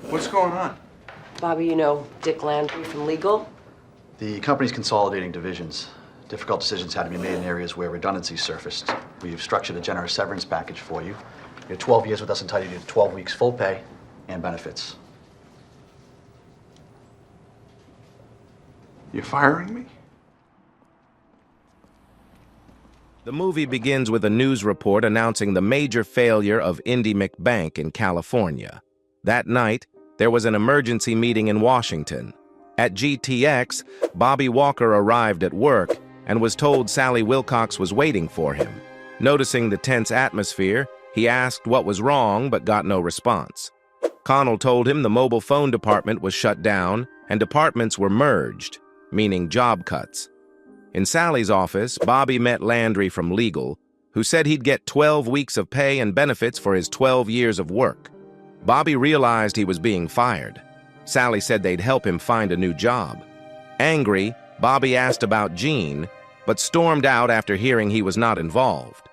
What's going on? Bobby, you know Dick Landry from legal? The company's consolidating divisions. Difficult decisions had to be made in areas where redundancies surfaced. We've structured a generous severance package for you. Your 12 years with us entitled you to 12 weeks full pay and benefits. You firing me? The movie begins with a news report announcing the major failure of Indy McBank in California. That night, there was an emergency meeting in Washington. At GTX, Bobby Walker arrived at work and was told Sally Wilcox was waiting for him. Noticing the tense atmosphere, he asked what was wrong but got no response. Connell told him the mobile phone department was shut down and departments were merged, meaning job cuts. In Sally's office, Bobby met Landry from legal, who said he'd get 12 weeks of pay and benefits for his 12 years of work. Bobby realized he was being fired. Sally said they'd help him find a new job. Angry, Bobby asked about Jean, but stormed out after hearing he was not involved.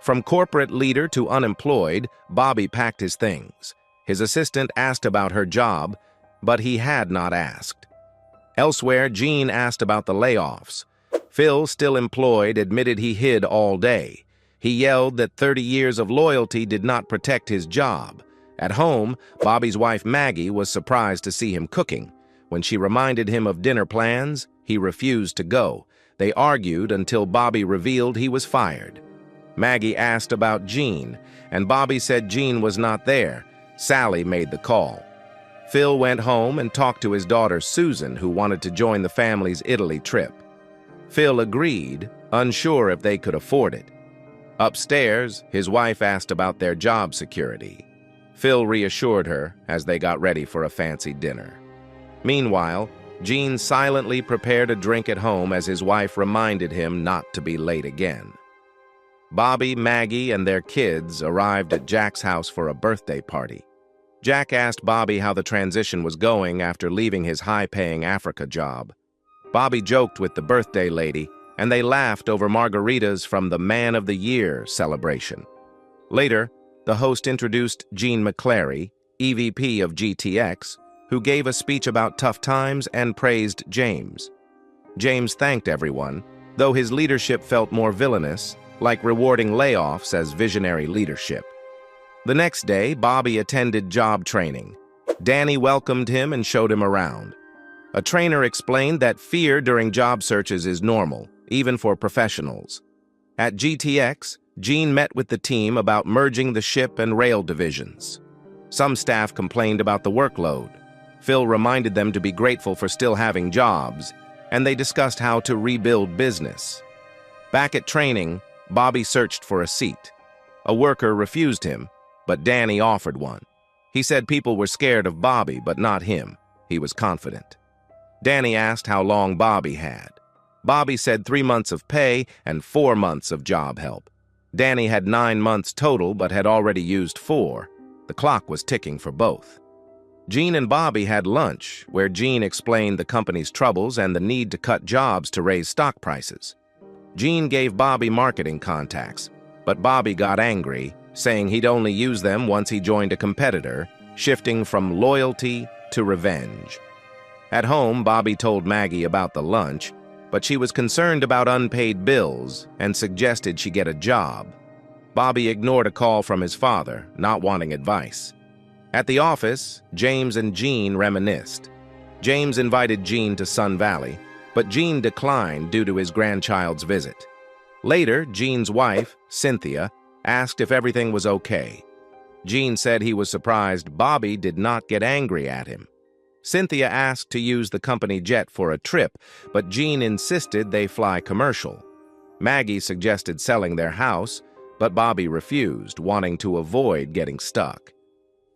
From corporate leader to unemployed, Bobby packed his things. His assistant asked about her job, but he had not asked. Elsewhere, Jean asked about the layoffs. Phil, still employed, admitted he hid all day. He yelled that 30 years of loyalty did not protect his job. At home, Bobby's wife Maggie was surprised to see him cooking. When she reminded him of dinner plans, he refused to go. They argued until Bobby revealed he was fired. Maggie asked about Jean, and Bobby said Jean was not there. Sally made the call. Phil went home and talked to his daughter Susan, who wanted to join the family's Italy trip. Phil agreed, unsure if they could afford it. Upstairs, his wife asked about their job security. Phil reassured her as they got ready for a fancy dinner. Meanwhile, Jean silently prepared a drink at home as his wife reminded him not to be late again. Bobby, Maggie, and their kids arrived at Jack's house for a birthday party. Jack asked Bobby how the transition was going after leaving his high-paying Africa job. Bobby joked with the birthday lady, and they laughed over margaritas from the Man of the Year celebration. Later, the host introduced Gene McClary, EVP of GTX, who gave a speech about tough times and praised James. James thanked everyone, though his leadership felt more villainous, like rewarding layoffs as visionary leadership. The next day, Bobby attended job training. Danny welcomed him and showed him around. A trainer explained that fear during job searches is normal, even for professionals. At GTX, Gene met with the team about merging the ship and rail divisions. Some staff complained about the workload. Phil reminded them to be grateful for still having jobs, and they discussed how to rebuild business. Back at training, Bobby searched for a seat. A worker refused him, but Danny offered one. He said people were scared of Bobby, but not him. He was confident. Danny asked how long Bobby had. Bobby said 3 months of pay and 4 months of job help. Danny had 9 months total, but had already used 4. The clock was ticking for both. Gene and Bobby had lunch, where Gene explained the company's troubles and the need to cut jobs to raise stock prices. Gene gave Bobby marketing contacts, but Bobby got angry, saying he'd only use them once he joined a competitor, shifting from loyalty to revenge. At home, Bobby told Maggie about the lunch, but she was concerned about unpaid bills and suggested she get a job. Bobby ignored a call from his father, not wanting advice. At the office, James and Jean reminisced. James invited Jean to Sun Valley, but Jean declined due to his grandchild's visit. Later, Jean's wife, Cynthia, asked if everything was okay. Jean said he was surprised Bobby did not get angry at him. Cynthia asked to use the company jet for a trip, but Jean insisted they fly commercial. Maggie suggested selling their house, but Bobby refused, wanting to avoid getting stuck.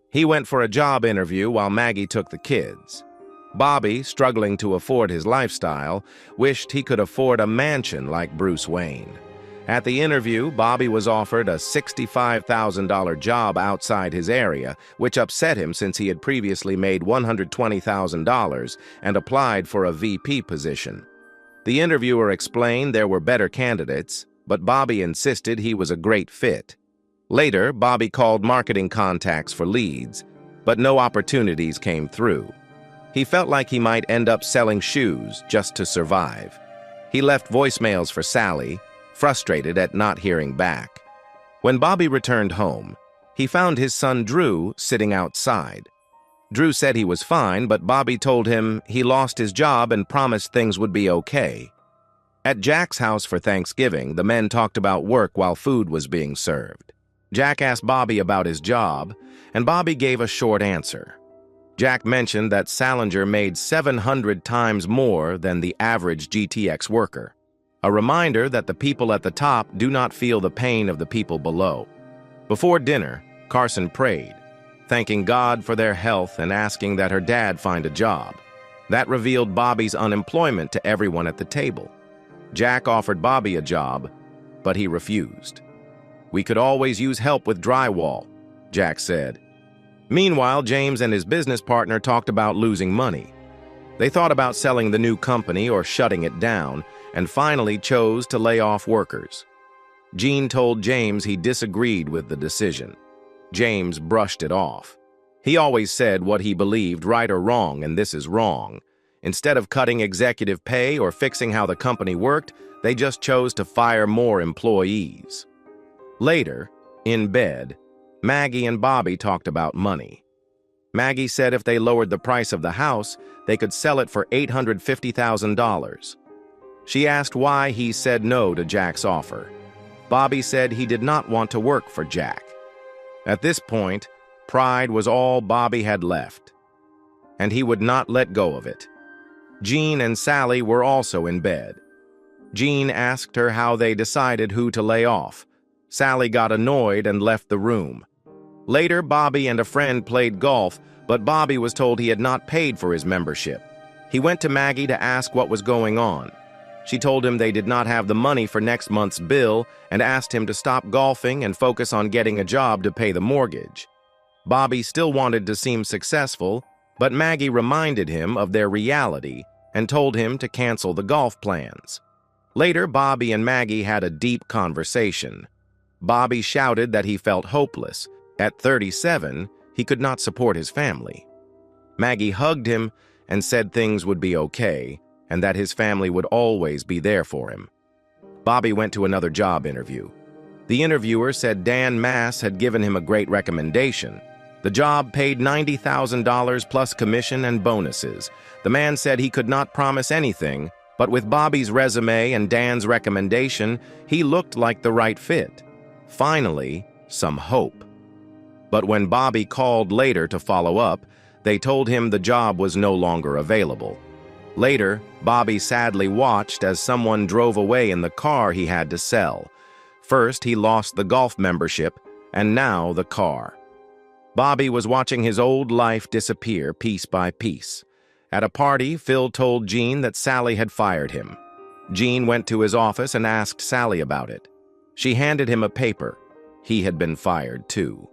He went for a job interview while Maggie took the kids. Bobby, struggling to afford his lifestyle, wished he could afford a mansion like Bruce Wayne. At the interview, Bobby was offered a $65,000 job outside his area, which upset him since he had previously made $120,000 and applied for a VP position. The interviewer explained there were better candidates, but Bobby insisted he was a great fit. Later, Bobby called marketing contacts for leads. but no opportunities came through. He felt like he might end up selling shoes just to survive. He left voicemails for Sally, frustrated at not hearing back. When Bobby returned home, he found his son Drew sitting outside. Drew said he was fine, but Bobby told him he lost his job and promised things would be okay. At Jack's house for Thanksgiving, the men talked about work while food was being served. Jack asked Bobby about his job, and Bobby gave a short answer. Jack mentioned that Salinger made 700 times more than the average GTX worker, a reminder that the people at the top do not feel the pain of the people below. Before dinner, Carson prayed, thanking God for their health and asking that her dad find a job. That revealed Bobby's unemployment to everyone at the table. Jack offered Bobby a job, but he refused. "We could always use help with drywall," Jack said. Meanwhile, James and his business partner talked about losing money. They thought about selling the new company or shutting it down, and finally chose to lay off workers. Gene told James he disagreed with the decision. James brushed it off. He always said what he believed, right or wrong, and this is wrong. Instead of cutting executive pay or fixing how the company worked, they just chose to fire more employees. Later, in bed, Maggie and Bobby talked about money. Maggie said if they lowered the price of the house, they could sell it for $850,000. She asked why he said no to Jack's offer. Bobby said he did not want to work for Jack. At this point, pride was all Bobby had left, and he would not let go of it. Jean and Sally were also in bed. Jean asked her how they decided who to lay off. Sally got annoyed and left the room. Later, Bobby and a friend played golf, but Bobby was told he had not paid for his membership. He went to Maggie to ask what was going on. She told him they did not have the money for next month's bill and asked him to stop golfing and focus on getting a job to pay the mortgage. Bobby still wanted to seem successful, but Maggie reminded him of their reality and told him to cancel the golf plans. Later, Bobby and Maggie had a deep conversation. Bobby shouted that he felt hopeless. At 37, he could not support his family. Maggie hugged him and said things would be okay and that his family would always be there for him. Bobby went to another job interview. The interviewer said Dan Mass had given him a great recommendation. The job paid $90,000 plus commission and bonuses. The man said he could not promise anything, but with Bobby's resume and Dan's recommendation, he looked like the right fit. Finally, some hope. But when Bobby called later to follow up, they told him the job was no longer available. Later, Bobby sadly watched as someone drove away in the car he had to sell. First, he lost the golf membership, and now the car. Bobby was watching his old life disappear piece by piece. At a party, Phil told Gene that Sally had fired him. Gene went to his office and asked Sally about it. She handed him a paper. He had been fired too.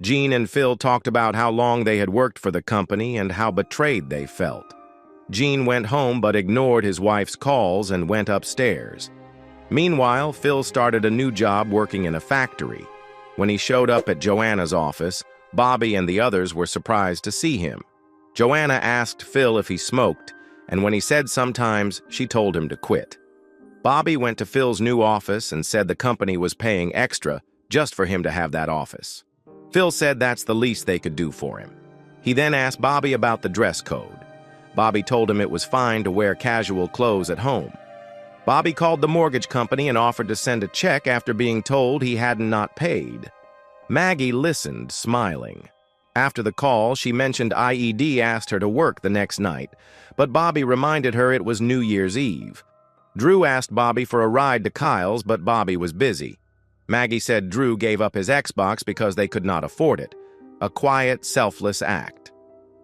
Gene and Phil talked about how long they had worked for the company and how betrayed they felt. Gene went home but ignored his wife's calls and went upstairs. Meanwhile, Phil started a new job working in a factory. When he showed up at Joanna's office, Bobby and the others were surprised to see him. Joanna asked Phil if he smoked, and when he said sometimes, she told him to quit. Bobby went to Phil's new office and said the company was paying extra just for him to have that office. Phil said that's the least they could do for him. He then asked Bobby about the dress code. Bobby told him it was fine to wear casual clothes at home. Bobby called the mortgage company and offered to send a check after being told he had not paid. Maggie listened, smiling. After the call, she mentioned IED asked her to work the next night, but Bobby reminded her it was New Year's Eve. Drew asked Bobby for a ride to Kyle's, but Bobby was busy. Maggie said Drew gave up his Xbox because they could not afford it. A quiet, selfless act.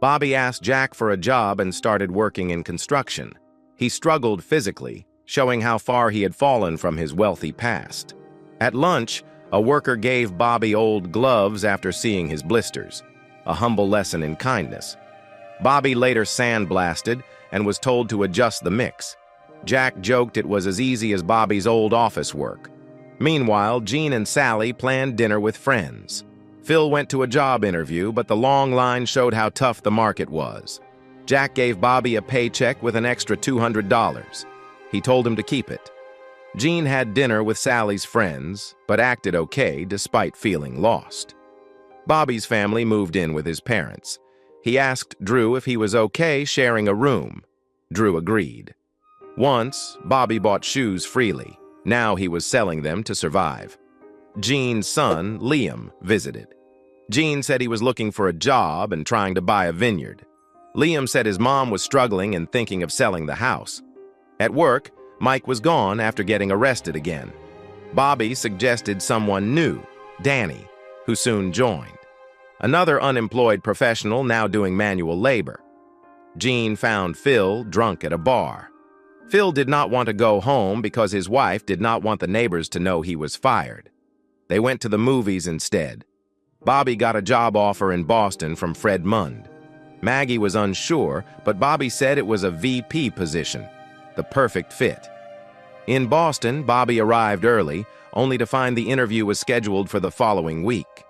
Bobby asked Jack for a job and started working in construction. He struggled physically, showing how far he had fallen from his wealthy past. At lunch, a worker gave Bobby old gloves after seeing his blisters, a humble lesson in kindness. Bobby later sandblasted and was told to adjust the mix. Jack joked it was as easy as Bobby's old office work. Meanwhile, Gene and Sally planned dinner with friends. Phil went to a job interview, but the long line showed how tough the market was. Jack gave Bobby a paycheck with an extra $200. He told him to keep it. Gene had dinner with Sally's friends, but acted okay despite feeling lost. Bobby's family moved in with his parents. He asked Drew if he was okay sharing a room. Drew agreed. Once, Bobby bought shoes freely. Now he was selling them to survive. Gene's son, Liam, visited. Gene said he was looking for a job and trying to buy a vineyard. Liam said his mom was struggling and thinking of selling the house. At work, Mike was gone after getting arrested again. Bobby suggested someone new, Danny, who soon joined. Another unemployed professional now doing manual labor. Gene found Phil drunk at a bar. Phil did not want to go home because his wife did not want the neighbors to know he was fired. They went to the movies instead. Bobby got a job offer in Boston from Fred Mund. Maggie was unsure, but Bobby said it was a VP position, the perfect fit. In Boston, Bobby arrived early, only to find the interview was scheduled for the following week.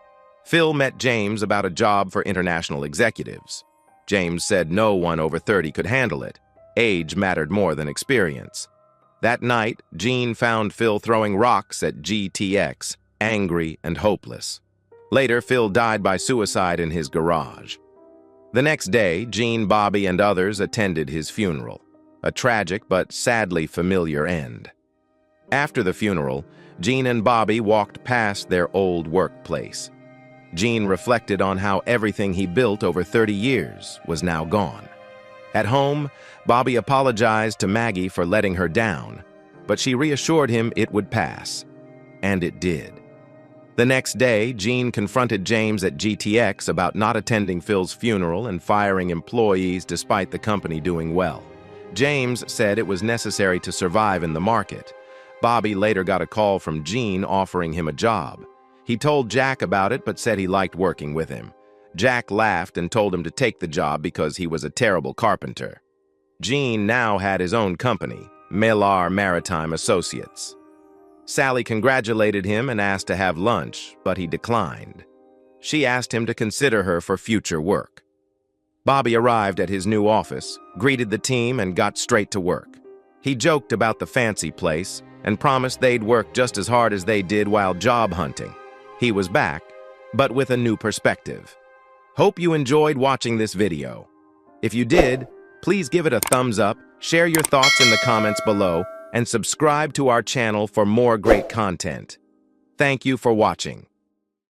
Phil met James about a job for international executives. James said no one over 30 could handle it. Age mattered more than experience. That night, Gene found Phil throwing rocks at GTX, angry and hopeless. Later, Phil died by suicide in his garage. The next day, Gene, Bobby, and others attended his funeral, a tragic but sadly familiar end. After the funeral, Gene and Bobby walked past their old workplace. Gene reflected on how everything he built over 30 years was now gone. At home, Bobby apologized to Maggie for letting her down, but she reassured him it would pass. And it did. The next day, Gene confronted James at GTX about not attending Phil's funeral and firing employees despite the company doing well. James said it was necessary to survive in the market. Bobby later got a call from Gene offering him a job. He told Jack about it but said he liked working with him. Jack laughed and told him to take the job because he was a terrible carpenter. Gene now had his own company, Melar Maritime Associates. Sally congratulated him and asked to have lunch, but he declined. She asked him to consider her for future work. Bobby arrived at his new office, greeted the team, and got straight to work. He joked about the fancy place and promised they'd work just as hard as they did while job hunting. He was back, but with a new perspective. Hope you enjoyed watching this video. If you did, please give it a thumbs up, share your thoughts in the comments below, and subscribe to our channel for more great content. Thank you for watching.